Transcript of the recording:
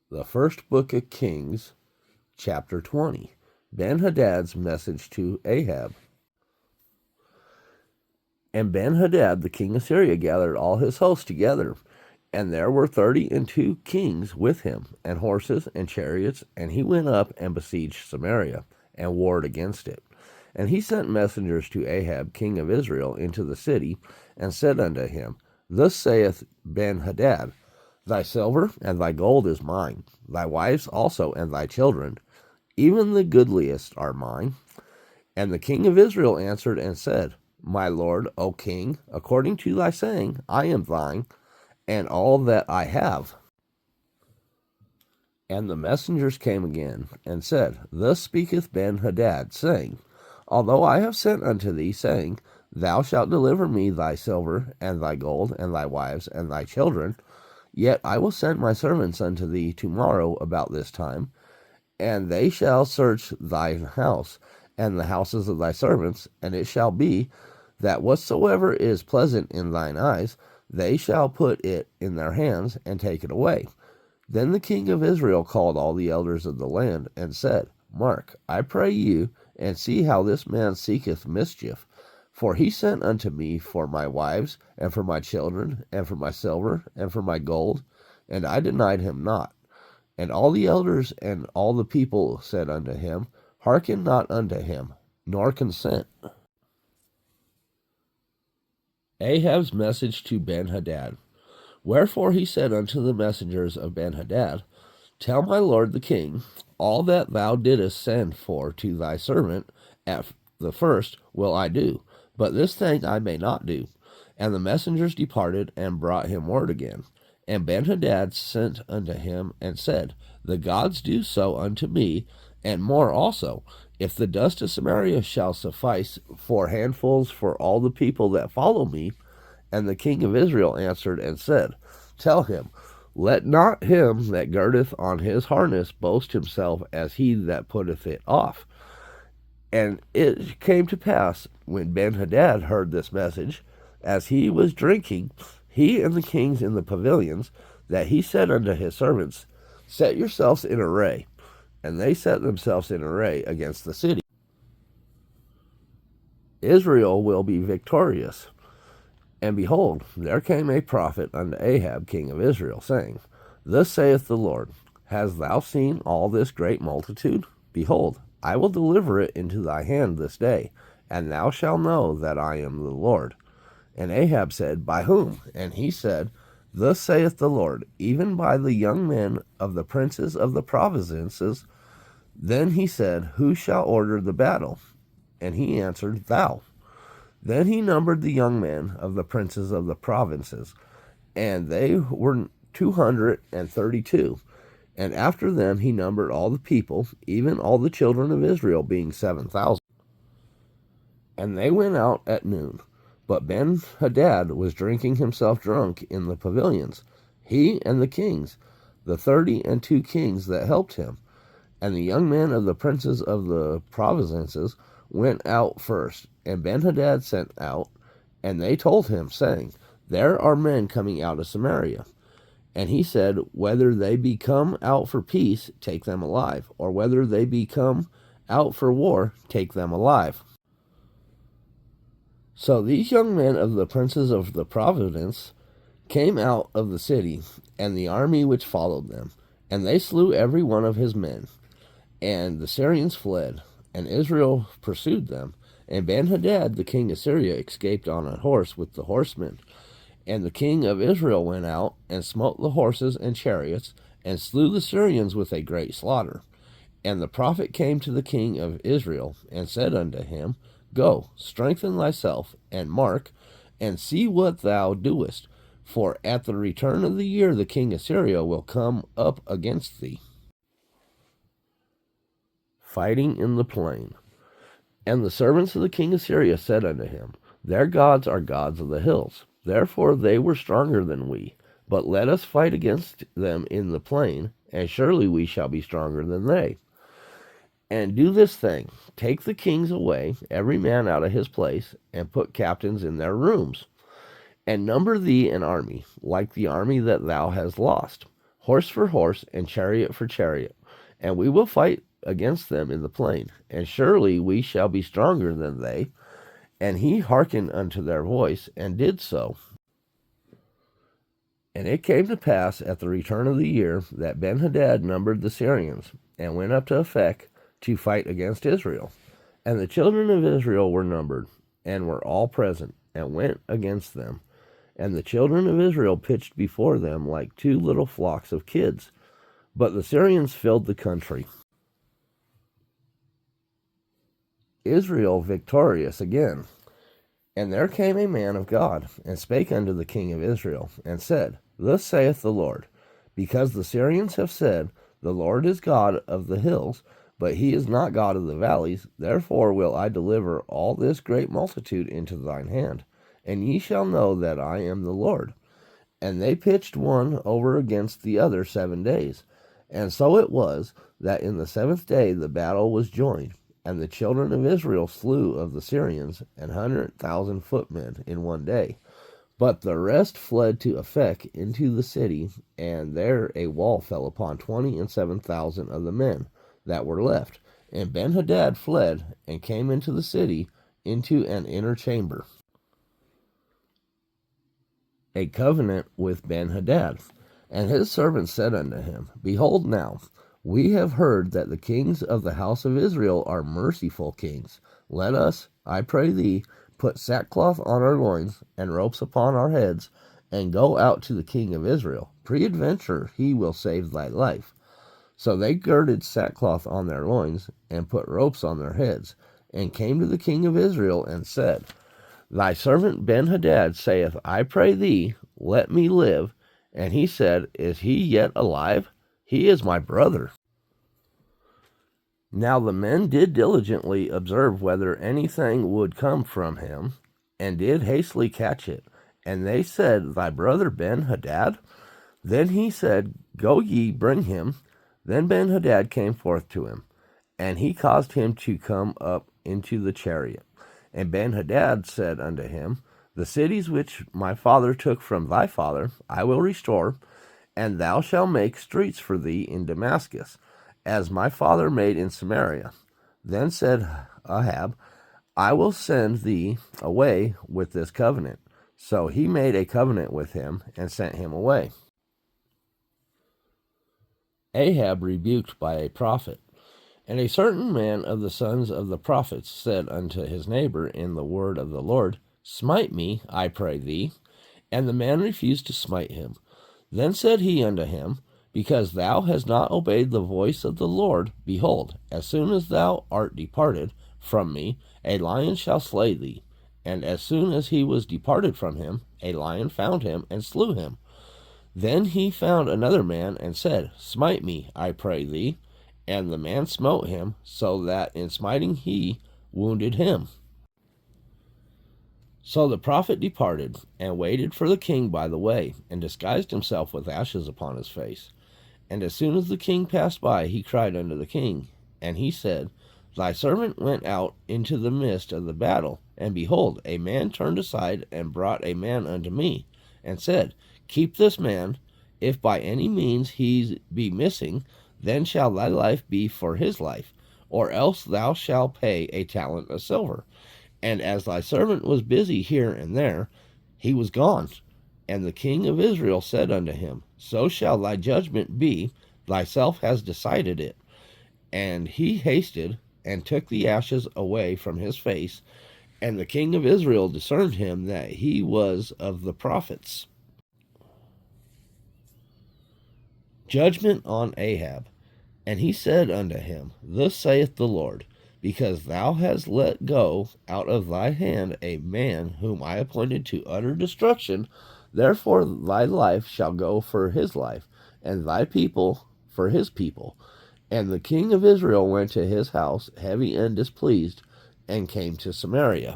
The first book of Kings, chapter 20. Ben-Hadad's message to Ahab. And Ben-Hadad, the king of Syria, gathered all his hosts together, and there were 32 kings with him, and horses and chariots, and he went up and besieged Samaria, and warred against it. And he sent messengers to Ahab, king of Israel, into the city, and said unto him, Thus saith Ben-Hadad, Thy silver and thy gold is mine, thy wives also and thy children, even the goodliest are mine. And the king of Israel answered and said, My lord, O king, according to thy saying, I am thine, and all that I have. And the messengers came again, and said, Thus speaketh Ben-Hadad, saying, Although I have sent unto thee, saying, Thou shalt deliver me thy silver, and thy gold, and thy wives, and thy children, yet I will send my servants unto thee tomorrow about this time, and they shall search thine house, and the houses of thy servants, and it shall be, that whatsoever is pleasant in thine eyes, they shall put it in their hands, and take it away. Then the king of Israel called all the elders of the land, and said, Mark, I pray you, and see how this man seeketh mischief. For he sent unto me for my wives, and for my children, and for my silver, and for my gold, and I denied him not. And all the elders and all the people said unto him, Hearken not unto him, nor consent. Ahab's message to Ben-Hadad. Wherefore he said unto the messengers of Ben-Hadad, Tell my lord the king, all that thou didst send for to thy servant at the first will I do, but this thing I may not do. And the messengers departed and brought him word again. And Ben-Hadad sent unto him and said, The gods do so unto me, and more also, if the dust of Samaria shall suffice for handfuls for all the people that follow me. And the king of Israel answered and said, Tell him, let not him that girdeth on his harness boast himself as he that putteth it off. And it came to pass, when Ben-Hadad heard this message, as he was drinking, he and the kings in the pavilions, that he said unto his servants, Set yourselves in array. And they set themselves in array against the city. Israel will be victorious. And behold, there came a prophet unto Ahab, king of Israel, saying, Thus saith the Lord, Hast thou seen all this great multitude? Behold, I will deliver it into thy hand this day, and thou shalt know that I am the Lord. And Ahab said, By whom? And he said, Thus saith the Lord, even by the young men of the princes of the provinces. Then he said, Who shall order the battle? And he answered, Thou. Then he numbered the young men of the princes of the provinces, and they were 232. And after them he numbered all the people, even all the children of Israel, being 7,000. And they went out at noon. But Ben-Hadad was drinking himself drunk in the pavilions, he and the kings, the 32 kings that helped him. And the young men of the princes of the provinces went out first, and Ben-Hadad sent out, and they told him, saying, There are men coming out of Samaria. And he said, Whether they be come out for peace, take them alive, or whether they be come out for war, take them alive. So these young men of the princes of the province came out of the city, and the army which followed them, and they slew every one of his men. And the Syrians fled, and Israel pursued them. And Ben-Hadad, the king of Syria, escaped on a horse with the horsemen. And the king of Israel went out, and smote the horses and chariots, and slew the Syrians with a great slaughter. And the prophet came to the king of Israel, and said unto him, Go, strengthen thyself, and mark, and see what thou doest, for at the return of the year the king of Syria will come up against thee. Fighting in the plain. And the servants of the king of Syria said unto him, Their gods are gods of the hills, therefore they were stronger than we. But let us fight against them in the plain, and surely we shall be stronger than they. And do this thing, take the kings away, every man out of his place, and put captains in their rooms. And number thee an army, like the army that thou hast lost, horse for horse, and chariot for chariot, and we will fight against them in the plain, and surely we shall be stronger than they. And he hearkened unto their voice, and did so. And it came to pass at the return of the year that Benhadad numbered the Syrians, and went up to Aphek to fight against Israel. And the children of Israel were numbered, and were all present, and went against them. And the children of Israel pitched before them like two little flocks of kids. But the Syrians filled the country. Israel victorious again. And there came a man of God, and spake unto the king of Israel, and said, Thus saith the Lord, because the Syrians have said, The Lord is God of the hills, but he is not God of the valleys, therefore will I deliver all this great multitude into thine hand, and ye shall know that I am the Lord. And they pitched one over against the other 7 days. And so it was, that in the 7th day the battle was joined, and the children of Israel slew of the Syrians 100,000 footmen in 1 day. But the rest fled to Aphek into the city, and there a wall fell upon 27,000 of the men that were left. And Benhadad fled, and came into the city, into an inner chamber. A covenant with Benhadad. And his servants said unto him, Behold now, we have heard that the kings of the house of Israel are merciful kings. Let us, I pray thee, put sackcloth on our loins, and ropes upon our heads, and go out to the king of Israel. Peradventure he will save thy life. So they girded sackcloth on their loins, and put ropes on their heads, and came to the king of Israel, and said, Thy servant Benhadad saith, I pray thee, let me live. And he said, Is he yet alive? He is my brother. Now the men did diligently observe whether anything would come from him, and did hastily catch it. And they said, Thy brother Benhadad? Then he said, Go ye, bring him. Then Benhadad came forth to him, and he caused him to come up into the chariot. And Benhadad said unto him, The cities which my father took from thy father I will restore, and thou shalt make streets for thee in Damascus, as my father made in Samaria. Then said Ahab, I will send thee away with this covenant. So he made a covenant with him, and sent him away. Ahab rebuked by a prophet. And a certain man of the sons of the prophets said unto his neighbor in the word of the Lord, Smite me, I pray thee. And the man refused to smite him. Then said he unto him, Because thou hast not obeyed the voice of the Lord, behold, as soon as thou art departed from me, a lion shall slay thee. And as soon as he was departed from him, a lion found him, and slew him. Then he found another man, and said, Smite me, I pray thee. And the man smote him, so that in smiting he wounded him. So the prophet departed, and waited for the king by the way, and disguised himself with ashes upon his face. And as soon as the king passed by, he cried unto the king. And he said, Thy servant went out into the midst of the battle, and behold, a man turned aside, and brought a man unto me, and said, Keep this man, if by any means he be missing, then shall thy life be for his life, or else thou shalt pay a talent of silver. And as thy servant was busy here and there, he was gone. And the king of Israel said unto him, So shall thy judgment be, thyself hast decided it. And he hasted, and took the ashes away from his face, and the king of Israel discerned him that he was of the prophets. Judgment on Ahab. And he said unto him, Thus saith the Lord, Because thou hast let go out of thy hand a man whom I appointed to utter destruction, therefore thy life shall go for his life, and thy people for his people. And the king of Israel went to his house heavy and displeased, and came to Samaria.